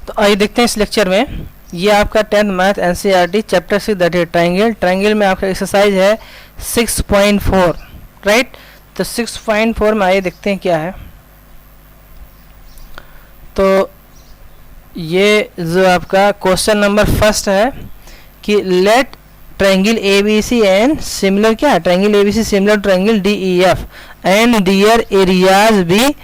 तो आइए देखते हैं इस लेक्चर में। ये आपका 10th math NCERT chapter 6 that is triangle. Triangle में आपका एक्सरसाइज है 6.4 राइट। तो 6.4 में आइए देखते हैं क्या है। तो ये जो आपका क्वेश्चन नंबर फर्स्ट है कि let triangle ABC and similar क्या है, triangle ABC similar triangle DEF and their areas भी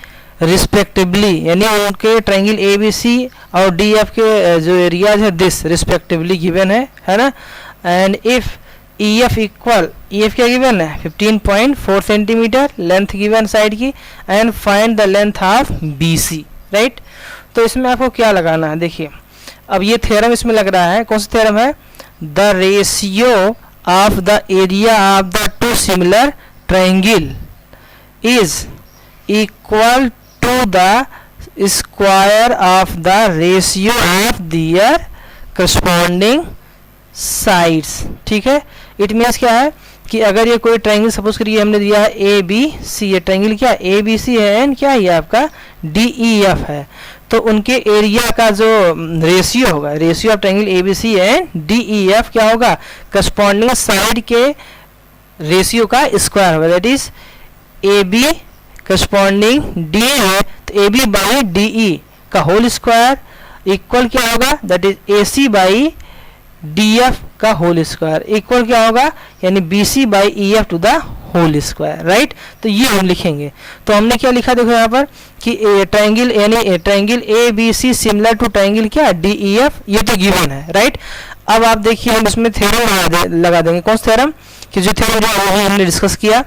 रिस्पेक्टिवली, यानी उनके ट्राइंगल ABC और DF के जो एरियाज है दिस रिस्पेक्टिवली गिवन है ना। And if EF equal, EF क्या गिवन है 15.4 सेंटीमीटर लेंथ गिवन साइड की, and find the length of BC right. तो इसमें आपको क्या लगाना है, देखिए अब ये थ्योरम इसमें लग रहा है। कौन सा थ्योरम है, the ratio of the area of the two similar triangle is equal to the square of the ratio of their corresponding sides. ठीक है, इट मीन्स क्या है कि अगर ये कोई ट्राइंगल सपोज करिए हमने दिया है ABC, ये ट्राइंगल क्या ABC है एंड क्या है ये आपका DEF है, तो उनके एरिया का जो रेशियो होगा, ratio of triangle ABC and DEF क्या होगा, करस्पॉन्डिंग साइड के रेशियो का स्क्वायर होगा। That is AB corresponding DE है तो AB बाई DE का होल स्क्वायर इक्वल क्या होगा, that is AC by DF का होल स्क्वायर इक्वल क्या होगा, यानी BC by EF to the whole square right. तो ये हम लिखेंगे। तो हमने क्या लिखा देखो यहाँ पर कि ट्राइंगल यानी triangle ABC similar to triangle क्या DEF, ये तो गिवन है राइट। अब आप देखिए हम इसमें थ्योरम लगा देंगे। कौन सा थ्योरम, कि जो थ्योरम जो हमने डिस्कस किया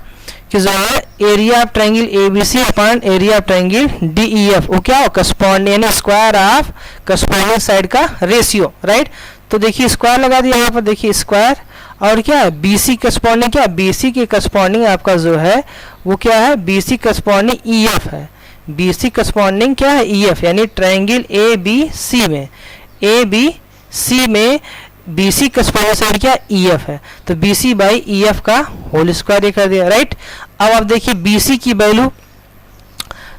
कि जो है area of triangle ABC upon area of triangle DEF वो क्या हो, करस्पॉन्ड यानी स्क्वायर ऑफ करस्पॉन्डिंग साइड का रेशियो राइट। तो देखिए स्क्वायर लगा दिया यहाँ पर, देखिए स्क्वायर और क्या है BC करस्पॉन्डिंग, क्या BC के करस्पॉन्डिंग आपका जो है वो क्या है BC करस्पॉन्डिंग EF है। BC करस्पॉन्डिंग क्या है EF, यानी ट्राइंगल ABC में BC करस्पॉन्डिंग साइड क्या EF है, तो BC बाई EF का होल स्क्वायर कर दिया राइट। अब आप देखिए BC की वैल्यू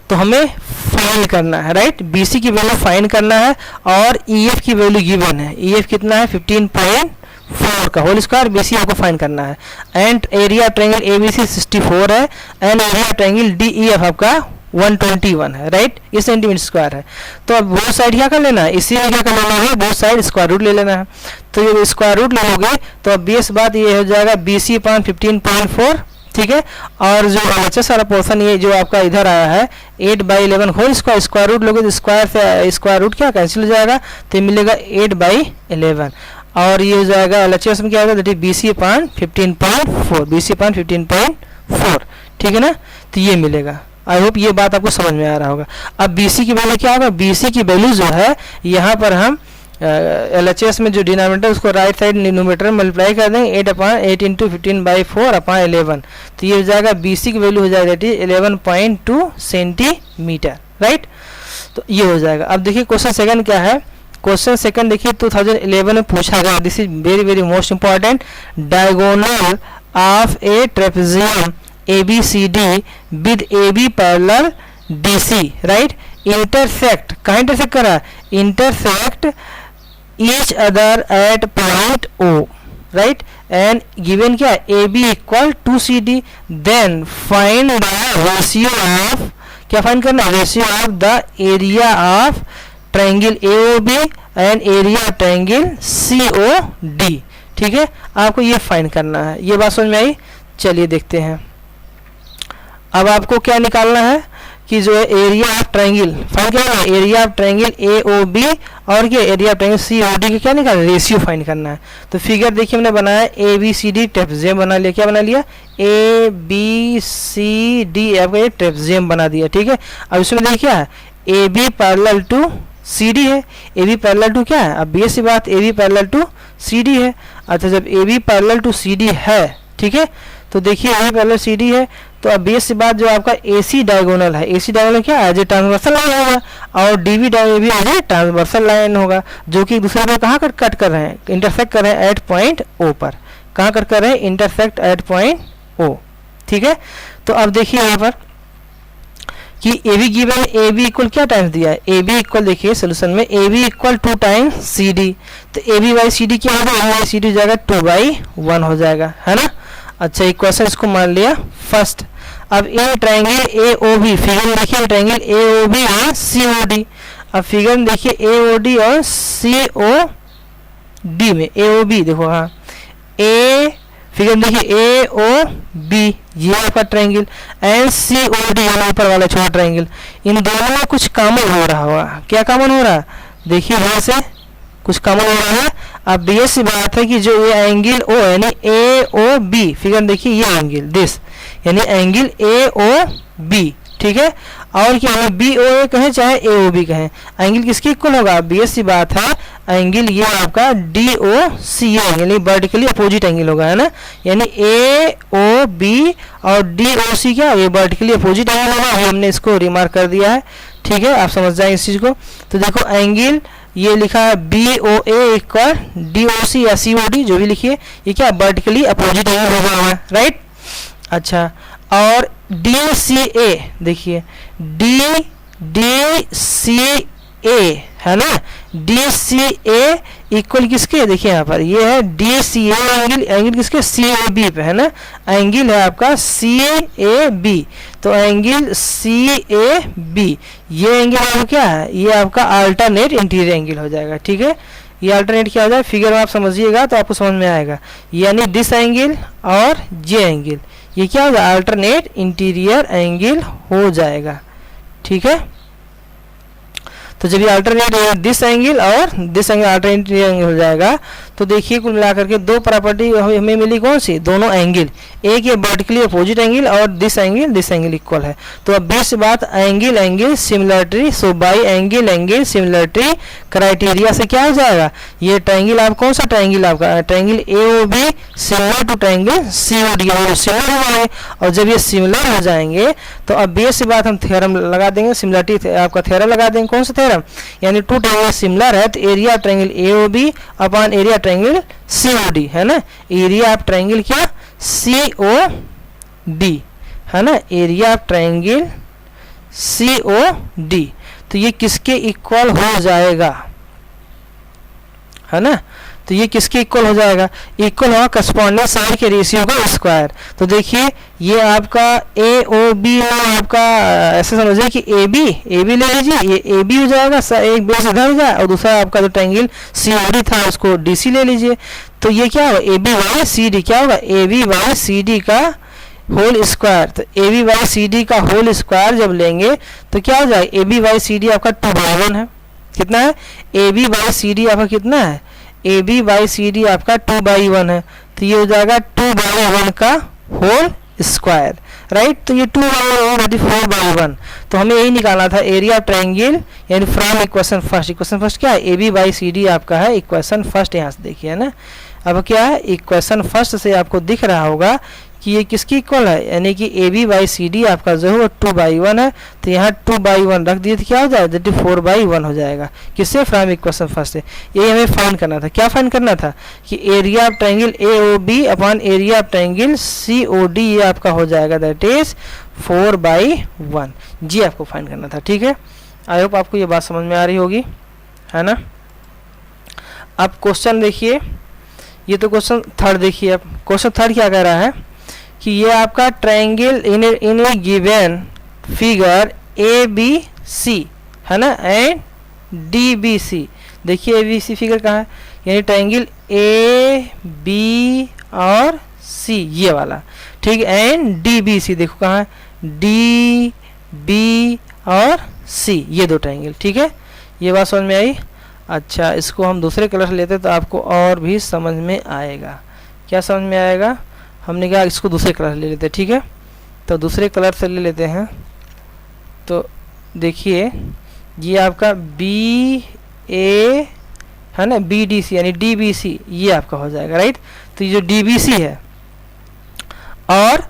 तो हमें फाइंड करना है राइट, BC की वैल्यू फाइंड करना है और EF की वैल्यू गिवन है। EF कितना है 15.4 का होल स्क्वायर, BC आपको फाइंड करना है। एंड एरिया ट्रायंगल ABC 64 है एंड एरिया ट्रायंगल DEF आपका 121 है राइट, ये सेंटीमीटर स्क्वायर है। तो अब बोथ साइड क्या कर लेना है, इसी में क्या कर लेना है, बोथ साइड स्क्वायर रूट ले लेना है। तो ये स्क्वायर रूट लोगे तो अब बेस बात ये हो जाएगा BC अपॉन 15.4 ठीक है। और जो LHS वाला पोर्सन ये जो आपका इधर आया है 8/11 होल स्क्वायर, स्क्वायर रूट लोगे तो स्क्वायर से स्क्वायर रूट क्या कैंसिल हो जाएगा, तो ये मिलेगा 8/11 और ये हो जाएगा LHS में क्या होगा, that is BC upon 15.4, BC upon 15.4 ठीक है ना। तो ये मिलेगा। आई होप ये बात आपको समझ में आ रहा होगा। अब BC की वैल्यू क्या होगा, BC की वैल्यू जो है यहाँ पर हम LHS में जो डिनोमिनेटर उसको राइट साइड न्यूमरेटर मल्टीप्लाई कर देंगे 8 इंटू 15/4 अपॉन 11, तो ये हो जाएगा BC की वैल्यू हो जाएगा दैट इज 11.2 सेंटीमीटर राइट। तो ये हो जाएगा। अब देखिए क्वेश्चन सेकंड क्या है, क्वेश्चन सेकंड देखिए 2011 में पूछा गया, this is very very most important. Diagonal of A trapezium ABCD with AB parallel DC right intersect, कहाँ इंटरसेक्ट करा, intersect each other at point O right and given क्या AB equal to CD, then find the ratio of, क्या find करना, ratio of the area of triangle AOB and area of triangle COD ठीक है। आपको ये find करना है, ये बात समझ में आई। चलिए देखते हैं। अब आपको क्या निकालना है कि जो है एरिया ऑफ ट्रायंगल फाइंड करना है, एरिया ऑफ ट्रायंगल AOB और क्या एरिया ऑफ ट्रायंगल COD के क्या निकालना है, रेशियो फाइंड करना है। तो फिगर देखिए हमने बनाया ABCD ट्रेपेजियम बना लिया, क्या बना लिया ABCD आपका ट्रेपेजियम बना दिया ठीक है। अब इसमें देखिए क्या है AB पैरेलल टू CD है, AB पैरेलल टू क्या है, अब बेस बात AB पैरेलल टू CD है। अच्छा जब AB पैरेलल टू CD है ठीक है, तो देखिए AB पैरेलल CD है तो अब बेस बात जो आपका AC डायगोनल है, AC डायगोनल क्या है, एज ए ट्रांसवर्सल लाइन होगा और DB डायगोनल भी एज ए ट्रांसवर्सल लाइन होगा, जो कि दूसरे को कहाँ कट कर रहे हैं, इंटरसेक्ट कर रहे हैं एट पॉइंट O पर। कहाँ कट कर रहे हैं, इंटरसेक्ट एट पॉइंट O ठीक है। तो अब देखिए यहाँ पर कि ए बी गिवन है, ए बी इक्वल क्या टाइम्स दिया है, ए बी इक्वल देखिए सोल्यूशन में A B equal 2 times C D, तो A B by C D क्या होगा, ए बाई सी डी हो जाएगा 2/1 हो जाएगा, है ना। अच्छा इक्वेशन इसको मान लिया फर्स्ट। अब in triangle A O B, figure में देखिए ट्राइंगल ए ओ बी और सी ओ डी। अब फिगर में देखिए ए ओ डी और सी ओ डी में ए ओ बी देखो, हाँ ए फिगर में देखिए ए ओ बी ये आपका triangle and C O D ऊपर वाला छोटा ट्राइंगल, इन दोनों में कुछ कॉमन हो रहा होगा। क्या कॉमन हो रहा है, देखिए वहां से कुछ कॉमन हो रहा है। अब बी सी बात है कि जो ये एंगल ओ यानी ए ओ बी, फिगर देखिए ये एंगल दिस यानी एंगल ए ओ बी, ठीक है। और क्या है, बी ओ ए कहें चाहे ए ओ बी कहें, एंगल किसके इक्वल होगा, बी सी बात है, एंगल ये आपका डी ओ सी एंगल यानी वर्टिकली अपोजिट एंगल होगा, है ना। यानी ए ओ बी और डी ओ सी क्या ये वर्टिकली अपोजिट एंगल होगा, हमने इसको रिमार्क कर दिया है, ठीक है। आप समझ जाए इस चीज़ को। तो देखो एंगल ये लिखा है बी ओ ए इक्वल डी ओ सी या सी ओ डी जो भी लिखिए, ये क्या वर्टिकली अपोजिट एंगल होगा, राइट। अच्छा और डी सी ए देखिए डी सी ए है ना, डी सी ए इक्वल किसके, देखिए यहाँ पर ये है डी सी ए एंगल किसके सी ए बी पे, है ना। एंगल है आपका सी ए बी, तो एंगल सी ए बी ये एंगल आपका क्या है, ये आपका अल्टरनेट इंटीरियर एंगल हो जाएगा, ठीक है। ये अल्टरनेट क्या हो जाएगा, फिगर में आप समझिएगा तो आपको समझ में आएगा। यानी दिस एंगल और ये एंगल ये क्या होगा, अल्टरनेट इंटीरियर एंगल हो जाएगा, ठीक है। तो जब ये अल्टरनेट दिस एंगल और दिस एंगल अल्टरनेट एंगल हो जाएगा, तो देखिए कुल मिलाकर के दो प्रॉपर्टी हमें मिली, कौन सी, दोनों एंगल, एक ये वर्टिकली अपोजिट एंगल और दिस एंगल इक्वल है। तो अब बेस बात angle similarity, so by angle similarity criteria से क्या हो जाएगा, ये ट्रायंगल आप कौन सा ट्रायंगल आपका triangle A O B similar to triangle C O D similar हो जाएंगे। और जब ये सिमिलर हो जाएंगे तो अब बेस बात हम थ्योरम लगा देंगे, सिमिलरिटी आपका थ्योरम लगा देंगे, कौन सा थ्योरम, यानी टू ट्रायंगल सिमिलर है तो area triangle A O B upon area triangle C O D, है ना। एरिया ऑफ ट्रायंगल क्या सी ओ डी, है ना, area of triangle C O D, तो ये किसके इक्वल हो जाएगा, है ना। तो ये किसके इक्वल हो जाएगा, इक्वल होगा करस्पॉन्डिंग साइड के रेशियो का स्क्वायर। तो देखिए ये आपका ए ओ बी आपका ऐसे समझिए कि ए बी ले लीजिए, ये ए बी हो जाएगा, एक बेस इधर हो जाए और दूसरा आपका जो ट्रायंगल सी ओ डी था उसको डी सी ले लीजिए। तो ये क्या होगा, A B by C D क्या होगा, A B by C D का होल स्क्वायर। तो A B by C D का होल स्क्वायर जब लेंगे तो क्या हो जाएगा, A B by C D आपका 2/1 है, कितना है, A B by C D आपका कितना है, A B by C D आपका 2/1 है, तो ये हो जाएगा 2/1 का होल स्क्वायर, राइट। तो ये 2/1 4/1, तो हमें यही निकालना था एरिया ट्रायंगल यानी फ्रॉम इक्वेशन फर्स्ट क्या है, A B by C D आपका है इक्वेशन फर्स्ट, यहाँ से देखिए, है ना। अब क्या है, इक्वेशन फर्स्ट से आपको दिख रहा होगा कि ये किसकी इक्वल है, यानी कि A B by C D आपका जो है वो 2/1 है, तो यहाँ 2/1 रख दिए तो क्या हो जाएगा, दैट इज 4/1 हो जाएगा, किससे, फ्रॉम इक्वेशन फर्स्ट से। ये हमें फाइंड करना था, क्या फाइंड करना था कि area of triangle A O B upon area of triangle C O D ये आपका हो जाएगा, दैट इज 4/1 जी आपको फाइंड करना था, ठीक है। आई होप आपको ये बात समझ में आ रही होगी, है ना। अब क्वेश्चन देखिए, ये तो क्वेश्चन थर्ड देखिए। अब क्वेश्चन थर्ड क्या कह रहा है कि ये आपका triangle in a given figure A B C, है ना, एंड डी बी सी। देखिए ए बी सी फिगर कहाँ है, यानी ट्रायंगल ए बी और सी ये वाला, ठीक है, एंड डी बी सी देखो कहाँ है, डी बी और सी ये दो ट्रायंगल, ठीक है। ये बात समझ में आई। अच्छा इसको हम दूसरे कलर से लेते तो आपको और भी समझ में आएगा। क्या समझ में आएगा, हमने कहा इसको दूसरे कलर से ले लेते हैं, ठीक है। तो दूसरे कलर से ले लेते हैं, तो देखिए ये आपका बी ए है ना, बी डी सी यानी डी बी सी ये आपका हो जाएगा, राइट। तो ये जो डी बी सी है और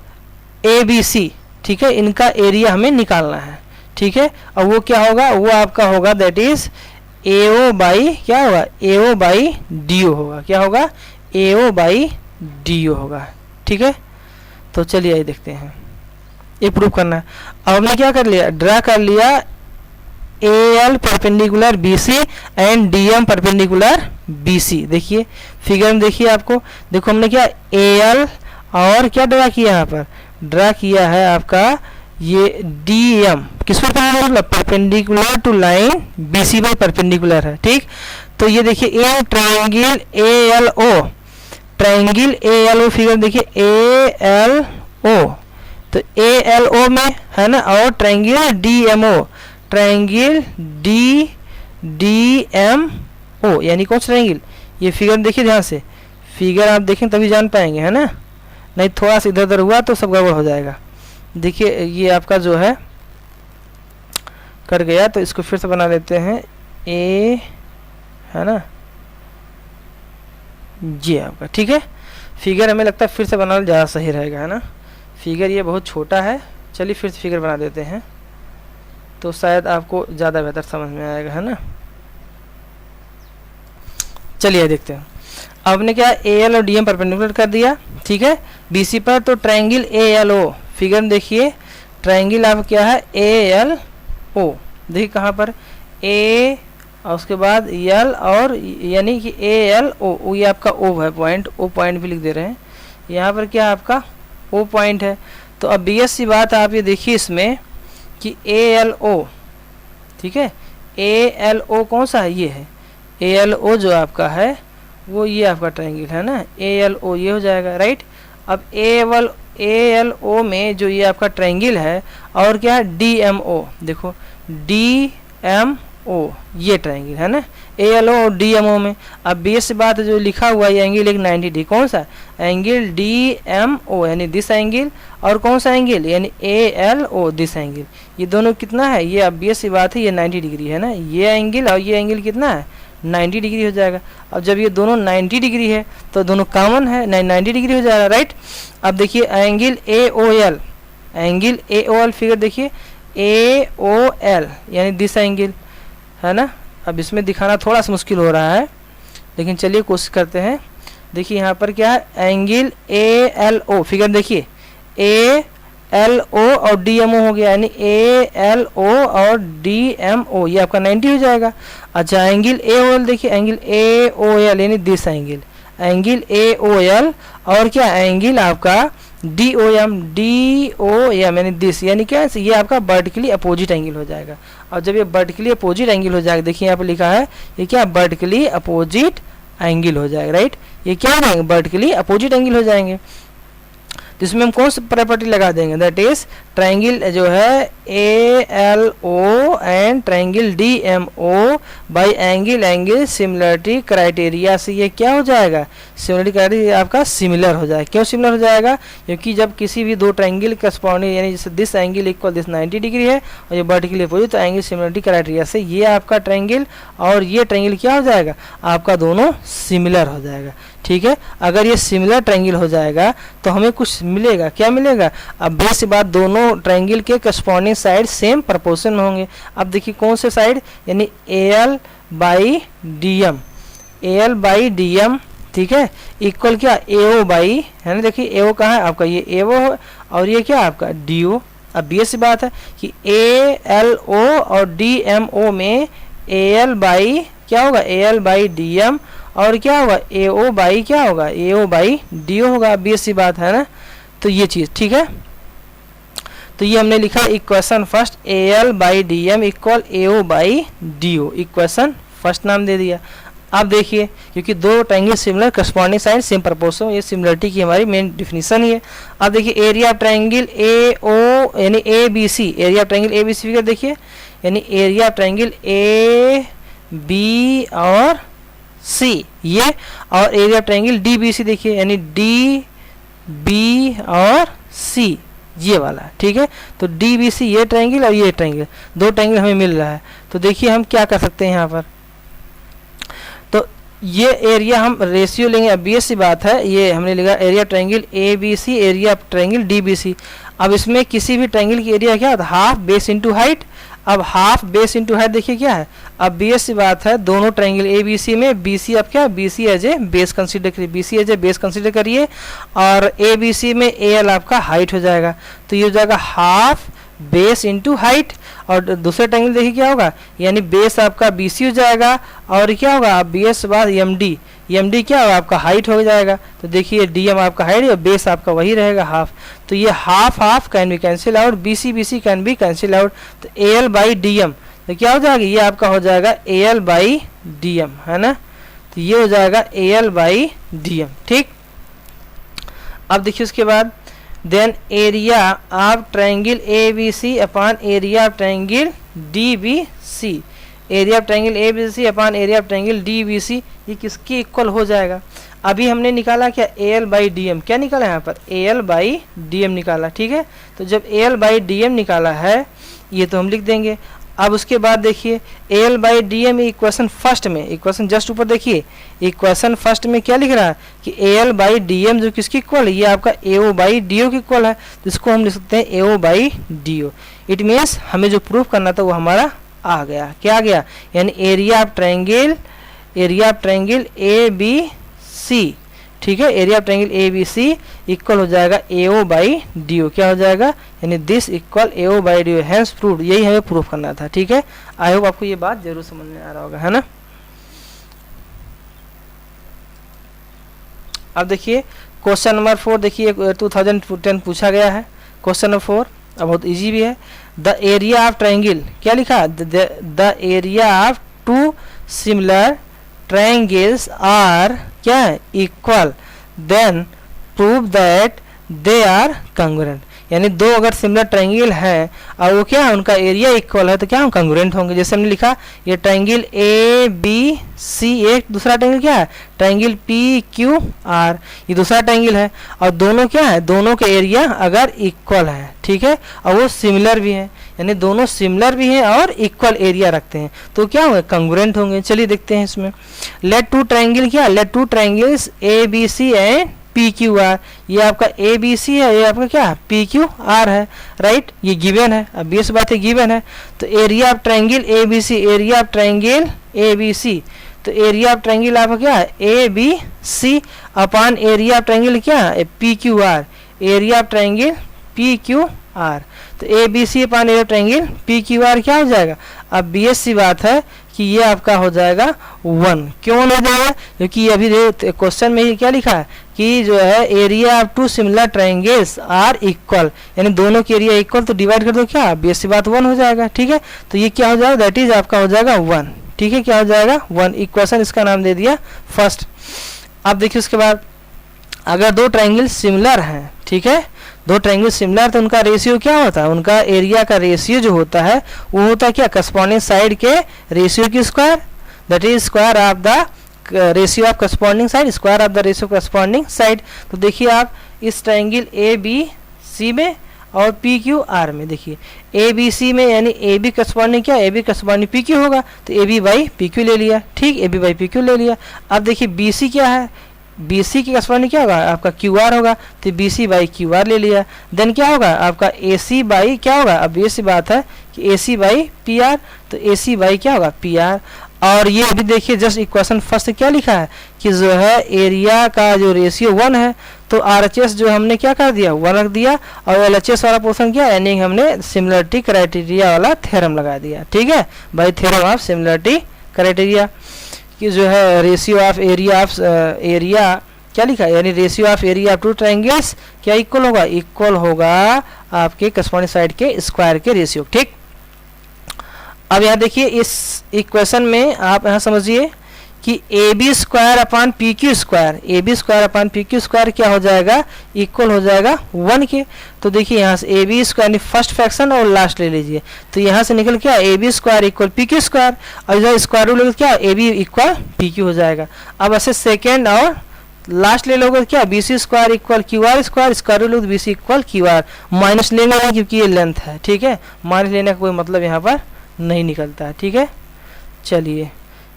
ए बी सी, ठीक है, इनका एरिया हमें निकालना है, ठीक है। और वो क्या होगा, वो आपका होगा that is A O by क्या होगा, ए ओ बाई डी ओ होगा, क्या होगा, ए ओ बाई डी ओ होगा, ठीक है। तो चलिए ये देखते हैं, ये प्रूव करना है। अब हमने क्या कर लिया, ड्रा कर लिया AL perpendicular BC and DM perpendicular BC। देखिए फिगर में देखिए आपको, देखो हमने क्या AL और क्या ड्रा किया, यहाँ पर ड्रा किया है आपका ये DM किस पर परपेंडिकुलर टू लाइन BC पर परपेंडिकुलर है, ठीक। तो ये देखिए in triangle ALO, triangle ALO figure देखिए ALO, तो ALO में है ना, और ट्रायंगल DMO, ट्रायंगल DMO यानी कौन सा ट्रायंगल, ये फिगर देखिए ध्यान से, फिगर आप देखें तभी जान पाएंगे, है ना, नहीं थोड़ा सा इधर उधर हुआ तो सब गड़बड़ हो जाएगा। देखिए ये आपका जो है कर गया, तो इसको फिर से बना लेते हैं, ए है ना, ये आपका ठीक है। फिगर हमें लगता है फिर से बनाना ज़्यादा सही रहेगा, है ना, फिगर ये बहुत छोटा है। चलिए फिर से फिगर बना देते हैं तो शायद आपको ज़्यादा बेहतर समझ में आएगा, है ना। चलिए देखते हैं, आपने क्या AL और DM परपेंडिकुलर कर दिया, ठीक है, BC पर। तो ट्रायंगल ALO फिगर में देखिए, ट्रायंगल आप क्या है ALO, देखिए कहाँ पर A और उसके बाद L और यानी कि ALO, ये आपका O है, पॉइंट O पॉइंट भी लिख दे रहे हैं, यहाँ पर क्या आपका O पॉइंट है। तो अब BS सी बात आप ये देखिए इसमें कि ALO, ठीक है, ALO कौन सा है, ये है ALO जो आपका है वो ये आपका ट्रायंगल है ना, ALO ये हो जाएगा, राइट। अब ALO में जो ये आपका ट्रायंगल है और क्या DMO, देखो DMO ये ट्रायंगल है ना, ALO और DMO में। अब बेस बात जो लिखा हुआ है एंगल एक 90 डिग्री, कौन सा एंगल DMO यानी दिस एंगल, और कौन सा एंगल यानी ALO दिस एंगल, ये दोनों कितना है, ये अब बेस बात है ये 90 डिग्री है ना, ये एंगल और ये एंगल कितना है 90 डिग्री हो जाएगा। अब जब ये दोनों 90 डिग्री है तो दोनों कॉमन है, 90 डिग्री हो जाएगा, राइट। अब देखिए angle AOL, angle AOL figure देखिए AOL यानी दिस एंगल है ना। अब इसमें दिखाना थोड़ा सा मुश्किल हो रहा है, लेकिन चलिए कोशिश करते हैं। देखिए यहाँ पर क्या है एंगल ALO फिगर देखिए ALO और DMO हो गया, यानी ALO और DMO ये आपका 90 हो जाएगा। अच्छा एंगल AOL देखिए, एंगल AOL यानी दिस एंगल, एंगल AOL और क्या एंगल आपका DOM यानी दिस, यानी क्या ये आपका वर्टिकली अपोजिट एंगल हो जाएगा। और जब ये वर्टिकली अपोजिट एंगल हो जाएगा, देखिए यहाँ पर लिखा है ये क्या वर्टिकली अपोजिट एंगल हो जाएगा, राइट। ये क्या हो जाएंगे वर्टिकली अपोजिट एंगल हो जाएंगे। तो इसमें हम कौन सी प्रॉपर्टी लगा देंगे, दैट इज ट्रायंगल जो है ALO and triangle DMO bye angle similarity criteria से ये क्या हो जाएगा, सिमिलरिटी क्राइटेरिया आपका सिमिलर हो जाएगा। क्यों सिमिलर हो जाएगा, क्योंकि जब किसी भी दो ट्रायंगल करस्पॉन्डिंग यानी जैसे this angle equal this 90 degree है और ये वर्टिकली अपोजिट, तो एंगल सिमिलरिटी क्राइटेरिया से ये आपका ट्रायंगल और ये ट्रायंगल क्या हो जाएगा आपका दोनों सिमिलर हो जाएगा, ठीक है। अगर ये सिमिलर ट्रायंगल हो जाएगा तो हमें कुछ मिलेगा, क्या मिलेगा, अब बेस बात दोनों ट्रायंगल के करस्पॉन्डिंग साइड सेम प्रोपोर्शन में होंगे। अब देखिए कौन से साइड यानी AL बाई DM, ठीक है, इक्वल क्या AO बाई, है ना, देखिए AO कहाँ है आपका ये AO है और ये क्या आपका DO। अब बेस बात है कि ALO और DMO में AL बाई क्या होगा AL बाई DM और क्या होगा AO बाई क्या होगा AO बाई DO होगा, बेस बात है ना। तो ये चीज़ ठीक है, तो ये हमने लिखा equation first AL by DM equal AO by DO, equation first नाम दे दिया। अब देखिए क्योंकि दो triangle similar corresponding side same proportion, ये सिमिलरिटी की हमारी मेन डिफिनीशन ही है। अब देखिए एरिया ऑफ ट्रायंगल AO यानी ABC, area of triangle ABC figure देखिए यानी एरिया ऑफ ट्रायंगल AB और C ये, और एरिया ऑफ ट्रायंगल DBC देखिए यानी DB और C ये वाला, ठीक है। तो DBC ये ट्रायंगल और ये ट्रायंगल, दो ट्रायंगल हमें मिल रहा है। तो देखिए हम क्या कर सकते हैं यहाँ पर, तो ये एरिया हम रेशियो लेंगे, अब ये सी बात है, ये हमने लिखा area triangle ABC area triangle DBC। अब इसमें किसी भी ट्रायंगल की एरिया क्या होता है हाफ बेस इंटू हाइट। अब हाफ बेस इंटू हाइट देखिए क्या है, अब बेस सी बात है दोनों ट्रायंगल ABC में BC अब क्या BC as a base consider करिए, BC as a base consider करिए और ABC में AL आपका हाइट हो जाएगा। तो ये हो जाएगा हाफ बेस इंटू हाइट, और दूसरे ट्रायंगल देखिए क्या होगा, यानी बेस आपका BC हो जाएगा, और क्या होगा BS बाद MD, MD क्या होगा आपका हाइट हो जाएगा। तो देखिए DM आपका हाइट और बेस आपका वही रहेगा हाफ, तो ये half half can be cancel out, BC BC can be cancel out, तो AL बाई DM तो क्या हो जाएगा, ये आपका हो जाएगा AL बाई DM, है ना। तो ये हो जाएगा AL बाई DM, ठीक। अब देखिए उसके बाद then area of triangle ABC upon area of triangle DBC, area of triangle ABC upon area of triangle DBC ये किसके इक्वल हो जाएगा। अभी हमने निकाला क्या, AL बाई DM, क्या निकाला यहाँ पर AL बाई DM निकाला, ठीक है। तो जब AL बाई DM निकाला है ये तो हम लिख देंगे। अब उसके बाद देखिए AL by DM equation first में, इक्वेशन जस्ट ऊपर देखिए, इक्वेशन फर्स्ट में क्या लिख रहा है कि AL बाई DM जो किसकी इक्वल है, ये आपका AO बाई DO की इक्वल है, तो इसको हम लिख सकते हैं AO by DO। It means हमें जो प्रूफ करना था वो हमारा आ गया, क्या आ गया, यानी एरिया ऑफ ट्रायंगल ABC, ठीक है, area of triangle ABC equal हो जाएगा AO बाई DO, क्या हो जाएगा, यानी this equal AO by DO, hence proved, यही हमें प्रूफ करना था, ठीक है। आई होप आपको ये बात जरूर समझ में आ रहा होगा, है ना। अब देखिए क्वेश्चन नंबर 4, देखिए 2010 पूछा गया है क्वेश्चन नंबर 4, अब बहुत इजी भी है। द एरिया ऑफ ट्रायंगल, क्या लिखा, the area of two similar triangles are क्या है equal, then prove that they are congruent, यानी दो अगर सिमिलर ट्रायंगल है और वो क्या है उनका एरिया इक्वल है तो क्या हम कांग्रुएंट होंगे। जैसे हमने लिखा ये ट्रायंगल ABC, एक दूसरा ट्रायंगल क्या है ट्रायंगल PQR, ये दूसरा ट्रायंगल है, और दोनों क्या है, दोनों के एरिया अगर इक्वल है, ठीक है, और वो सिमिलर भी है, यानी दोनों सिमिलर भी हैं और इक्वल एरिया रखते हैं, तो क्या होंगे कांग्रुएंट होंगे। चलिए देखते हैं इसमें, लेट टू ट्रायंगल क्या, let two triangles ABC and PQR, ये आपका ABC है, ये आपका क्या PQR है, राइट, ये गिवन है, अब ये बात है गिवन है। तो area of triangle ABC, area of triangle ABC, तो एरिया ऑफ ट्रायंगल आपका क्या है ABC upon area of triangle क्या है PQR, area of triangle PQR, तो ABC upon area of triangle PQR क्या हो जाएगा। अब BS सी बात है कि ये आपका हो जाएगा 1, क्यों हो जाएगा, क्योंकि अभी क्वेश्चन में ही क्या लिखा है कि जो है area of two similar triangles are equal, यानी दोनों के एरिया इक्वल, तो डिवाइड कर दो क्या, BS सी बात 1 हो जाएगा, ठीक है। तो ये क्या हो जाएगा, दैट इज आपका हो जाएगा 1, ठीक है, क्या हो जाएगा 1, इक्वेशन इसका नाम दे दिया फर्स्ट। अब देखिए उसके बाद अगर दो ट्रायंगल सिमिलर हैं, ठीक है, दो ट्रायंगल सिमिलर तो उनका रेशियो क्या होता है, उनका एरिया का रेशियो जो होता है वो होता है क्या, करस्पॉन्डिंग साइड के रेशियो की square, that is square of the ratio of corresponding side, square of the ratio corresponding side. तो देखिए आप इस ट्रायंगल ABC में और PQR में, देखिए ABC में यानी AB करस्पॉन्डिंग क्या, AB करस्पॉन्डिंग PQ होगा, तो AB बाई PQ ले लिया, ठीक, AB बाई PQ ले लिया। अब देखिए BC क्या है, BC की करस्पॉन्डिंग क्या होगा आपका QR होगा, तो BC बाई QR ले लिया। देन क्या होगा आपका AC बाई क्या होगा, अब ये सी बात है कि AC बाई PR, तो AC बाई क्या होगा PR। और ये अभी देखिए जस्ट इक्वेशन फर्स्ट क्या लिखा है कि जो है एरिया का जो रेशियो 1 है, तो RHS जो हमने क्या कर दिया 1 रख दिया, और LHS वाला पोर्शन क्या, यानी हमने सिमिलरिटी क्राइटेरिया वाला थ्योरम लगा दिया, ठीक है, by theorem of similarity criteria, कि जो है रेशियो ऑफ एरिया क्या लिखा है, यानी ratio of area of two triangles क्या इक्वल होगा, इक्वल होगा आपके करस्पॉन्डिंग साइड के स्क्वायर के रेशियो, ठीक। अब यहाँ देखिए इस इक्वेशन में आप यहाँ समझिए कि AB square upon PQ square, AB square upon PQ square क्या हो जाएगा, इक्वल हो जाएगा 1 के। तो देखिए यहाँ से AB स्क्वायर यानी फर्स्ट फ्रैक्शन और लास्ट ले लीजिए, तो यहाँ से निकल क्या AB square equal PQ square, और इधर स्क्वायर रूट क्या AB इक्वल PQ हो जाएगा। अब ऐसे सेकेंड और लास्ट ले लोगे क्या BC square equal QR square, square root BC equal QR, minus लेंगे नहीं क्योंकि ये लेंथ है, ठीक है, माइनस लेने का कोई मतलब यहाँ पर नहीं निकलता है, ठीक है। चलिए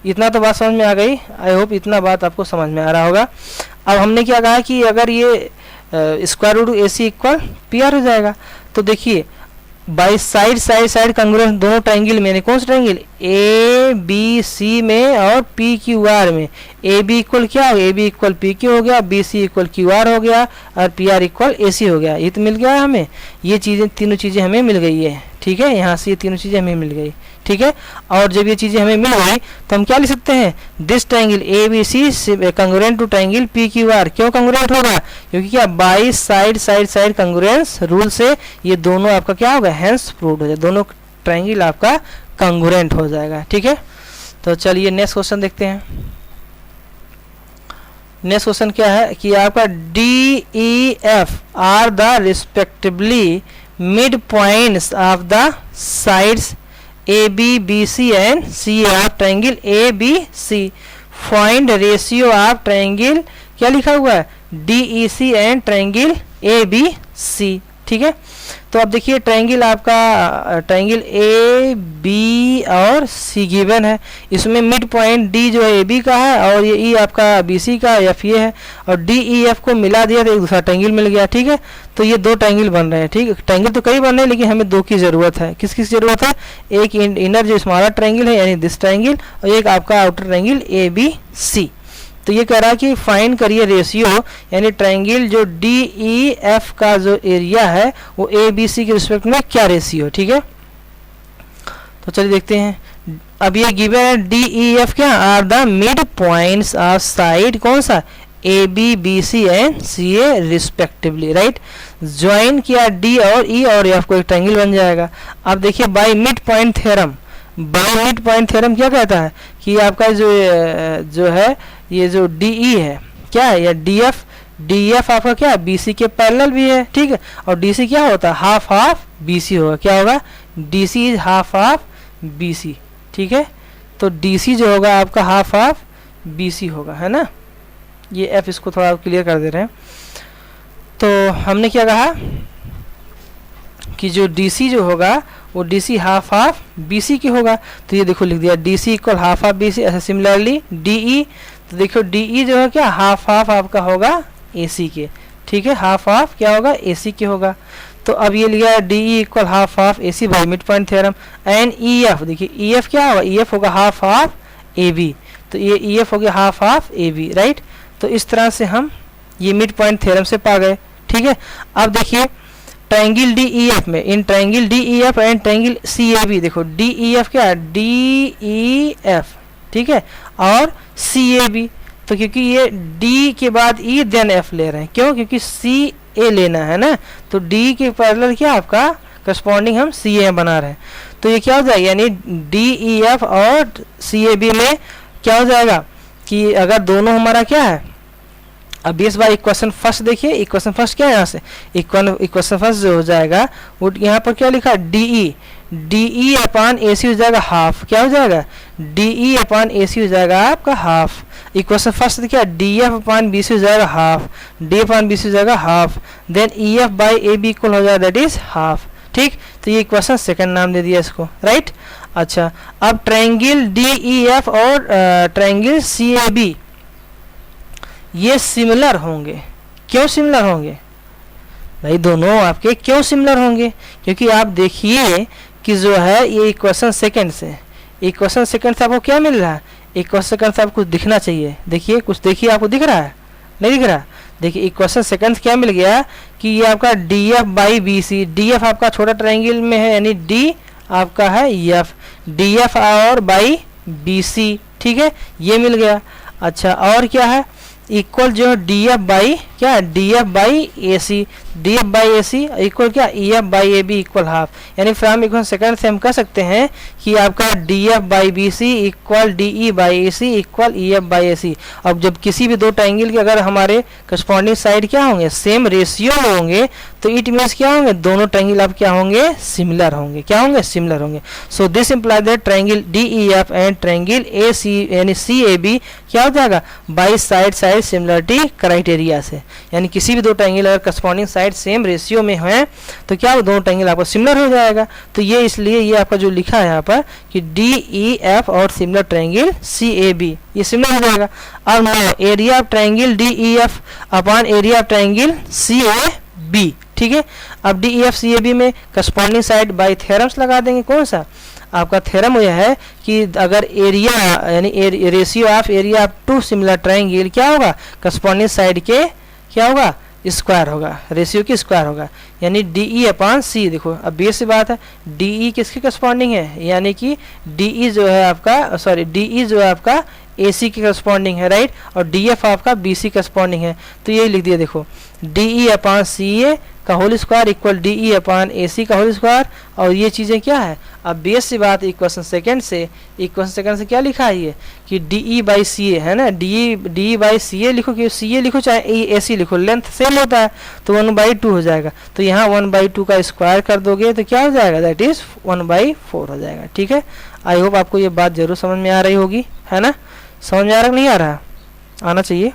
इतना तो बात समझ में आ गई, आई होप इतना बात आपको समझ में आ रहा होगा। अब हमने क्या कहा कि अगर ये square root AC equal PR हो जाएगा, तो देखिए by side side side congruent दोनों ट्रायंगल में, यानी कौन सा ट्रायंगल, ए बी सी में और पी क्यू आर में। ए बी इक्वल क्या हो, A B equal P Q हो गया, B C equal Q R हो गया और P R equal A C हो गया। ये तो मिल गया हमें, ये चीज़ें तीनों चीज़ें हमें मिल गई है, ठीक है, यहाँ से ये तीनों चीज़ें हमें मिल गई, ठीक है। और जब ये चीज़ें हमें मिल गई तो हम क्या लिख सकते हैं, this triangle A B C congruent to triangle P Q R. क्यों कंग्रुएंट होगा, क्योंकि क्या by side side side congruence rule से ये दोनों आपका क्या होगा, हेंस प्रूव्ड हो जाए, दोनों ट्रायंगल आपका कंग्रुएंट हो जाएगा, ठीक है। तो चलिए नेक्स्ट क्वेश्चन देखते हैं। नेक्स्ट क्वेश्चन क्या है कि आपका D E F are the respectively midpoints of the sides A B B C and C of triangle A B C. Find ratio of triangle, क्या लिखा हुआ है, D E C and triangle A B C, ठीक है। तो अब देखिए triangle आपका ट्रायंगल ए बी और सी गिवन है, इसमें मिड पॉइंट डी जो है ए बी का है और ये ई आपका बी सी का, एफ ये है, और डी ई एफ को मिला दिया तो एक दूसरा ट्रायंगल मिल गया, ठीक है। तो ये दो ट्रायंगल बन रहे हैं, ठीक है। ट्रायंगल तो कई बन रहे हैं लेकिन हमें दो की ज़रूरत है। किस किस ज़रूरत है, एक इनर जो स्मॉलर ट्रायंगल है यानी दिस ट्रायंगल, और एक आपका outer triangle A B C. तो ये कह रहा है कि फाइंड करिए रेशियो, यानी ट्रायंगल जो डी ई एफ का जो एरिया है वो ए बी सी के रिस्पेक्ट में क्या रेशियो, ठीक है। तो चलिए देखते हैं। अब ये गिवन है डी ई एफ क्या are the midpoints of side कौन सा, A B B C and C A respectively, right. Join किया डी और ई और एफ को एक ट्रायंगल बन जाएगा। अब देखिए by mid point theorem, by mid point theorem क्या कहता है कि आपका जो है ये जो डी ई है क्या है, या डी एफ आपका क्या बी सी के पैरेलल भी है, ठीक है। और डी सी क्या होता है, हाफ हाफ बी सी होगा, क्या होगा, D C is half half B C, ठीक है। तो डी सी जो होगा आपका हाफ हाफ बी सी होगा, है ना। ये एफ इसको थोड़ा क्लियर कर दे रहे हैं। तो हमने क्या कहा कि जो डी सी जो होगा वो D C half half B C की होगा। तो ये देखो लिख दिया D C equal half half B C. ऐसे सिमिलरली डी ई, तो देखो डी ई जो है क्या हाफ हाफ आपका होगा ए सी के, ठीक है, हाफ हाफ क्या होगा ए सी के होगा। तो अब ये लिया D E equal half half A C by midpoint theorem. And E F, देखिए ई एफ क्या होगा, ई एफ होगा हाफ हाफ ए बी, तो ये ई एफ हो गया half half A B, right. तो इस तरह से हम ये मिड पॉइंट थ्योरम से पा गए, ठीक है। अब देखिए ट्रायंगल डी ई एफ में, in triangle D E F and triangle C A B, देखो डी ई एफ क्या है, डी ई एफ, ठीक है, और सी ए बी। तो क्योंकि ये डी के बाद ई देन एफ ले रहे हैं, क्यों, क्योंकि सी ए लेना है ना, तो डी के पैरेलल क्या आपका करस्पॉन्डिंग हम सी ए बना रहे हैं। तो ये क्या हो जाएगा, यानी डी ई एफ और सी ए बी में क्या हो जाएगा कि अगर दोनों हमारा क्या है, अब इस बार इक्वेशन फर्स्ट देखिए, इक्वेशन फर्स्ट क्या है, यहाँ से इक्वेशन फर्स्ट जो हो जाएगा वो यहाँ पर क्या लिखा है, डी ई अपान ए सी हो जाएगा हाफ, क्या हो जाएगा, डी ई अपान ए सी हो जाएगा आपका हाफ। इक्वेशन फर्स्ट देखिए D F upon B C हो जाएगा half, D upon B C हो जाएगा half, then E F by A B equal हो जाएगा दैट इज हाफ, ठीक। तो ये इक्वेशन सेकंड नाम दे दिया इसको, राइट। अच्छा, अब ट्रायंगल डी ई एफ और ट्रायंगल सी ए बी ये सिमिलर होंगे। क्यों सिमिलर होंगे भाई, दोनों आपके क्यों सिमिलर होंगे, क्योंकि आप देखिए कि जो है ये इक्वेशन सेकंड से, इक्वेशन सेकंड से आपको क्या मिल रहा है, इक्वेशन सेकंड से आपको कुछ दिखना चाहिए, देखिए कुछ देखिए, आपको दिख रहा है, नहीं दिख रहा। देखिए इक्वेशन सेकंड से क्या मिल गया कि ये आपका D F by B C, D F आपका छोटा ट्रायंगल में है यानी डी आपका है एफ, डी एफ और बाई बी सी, ठीक है, ये मिल गया। अच्छा, और क्या है, इक्वल जो है डी एफ बाई क्या, D F by A C, D F by A C equal क्या, E F by A B equal half. यानी फ्रॉम इक्वेशन सेकंड से हम कह सकते हैं कि आपका D F by B C equal D E by A C equal E F by A C. अब जब किसी भी दो ट्रायंगल के अगर हमारे करस्पॉन्डिंग साइड क्या होंगे, सेम रेशियो में होंगे, तो इट मीन्स क्या होंगे, दोनों ट्रायंगल आप क्या होंगे, सिमिलर होंगे, क्या होंगे, सिमिलर होंगे। So this imply that triangle D E F and triangle A C यानी सी ए बी क्या हो जाएगा, by side side similarity criteria से, यानी किसी भी दो ट्रायंगल अगर करस्पॉन्डिंग साइड सेम रेशियो में हैं तो क्या वो दोनों ट्रायंगल आपको सिमिलर हो जाएगा। तो ये इसलिए ये आपका जो लिखा है यहाँ पर कि डी ई एफ और similar triangle C A B ये सिमिलर हो जाएगा। अब area of triangle D E F upon area of triangle C A B, ठीक है। अब D E F C A B में करस्पॉन्डिंग साइड बाय थ्योरम्स लगा देंगे। कौन सा आपका थ्योरम यह है कि अगर एरिया यानी ratio of area of two similar triangle क्या होगा, करस्पॉन्डिंग साइड के क्या होगा, स्क्वायर होगा, रेशियो की स्क्वायर होगा, यानी डी ई अपॉन सी। देखो अब बेस से बात है, डी ई किसके करस्पॉन्डिंग है, यानी कि डी ई जो है आपका सॉरी डी ई जो है आपका ए सी के करस्पॉन्डिंग है, राइट, और डी एफ आपका बी सी करस्पॉन्डिंग है। तो यही लिख दिया, देखो D E upon C A का whole square equal D E upon A C का होल स्क्वायर, और ये चीज़ें क्या है, अब बेस से बात इक्वेशन सेकंड से क्या लिखा है ये कि डी ई बाई सी ए है ना, डी ई बाई सी ए लिखो, कि सी ए लिखो चाहे ए सी लिखो, लेंथ सेम होता है तो 1/2 हो जाएगा। तो यहाँ 1/2 का स्क्वायर कर दोगे तो क्या हो जाएगा, दैट इज 1/4 हो जाएगा। ठीक है, आई होप आपको ये बात जरूर समझ में आ रही होगी, है ना, समझ में आ रहा नहीं आ रहा, आना चाहिए।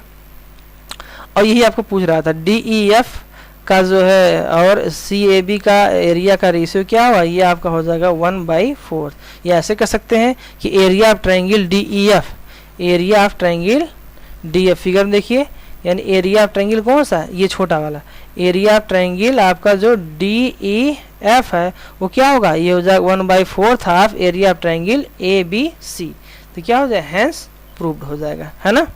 और यही आपको पूछ रहा था, डी ई एफ का जो है और सी ए बी का एरिया का रेशियो क्या हुआ, ये आपका हो जाएगा 1/4। या ऐसे कर सकते हैं कि area of triangle D E F, area of triangle D F, figure में देखिए, यानी एरिया ऑफ ट्राइंगल कौन सा, ये छोटा वाला एरिया ऑफ ट्राइंगल आपका जो डी ई एफ है वो क्या होगा, ये हो जाएगा 1/4 of area of triangle A B C. तो क्या हो जाएगा, हैंस प्रूव्ड हो जाएगा, है ना।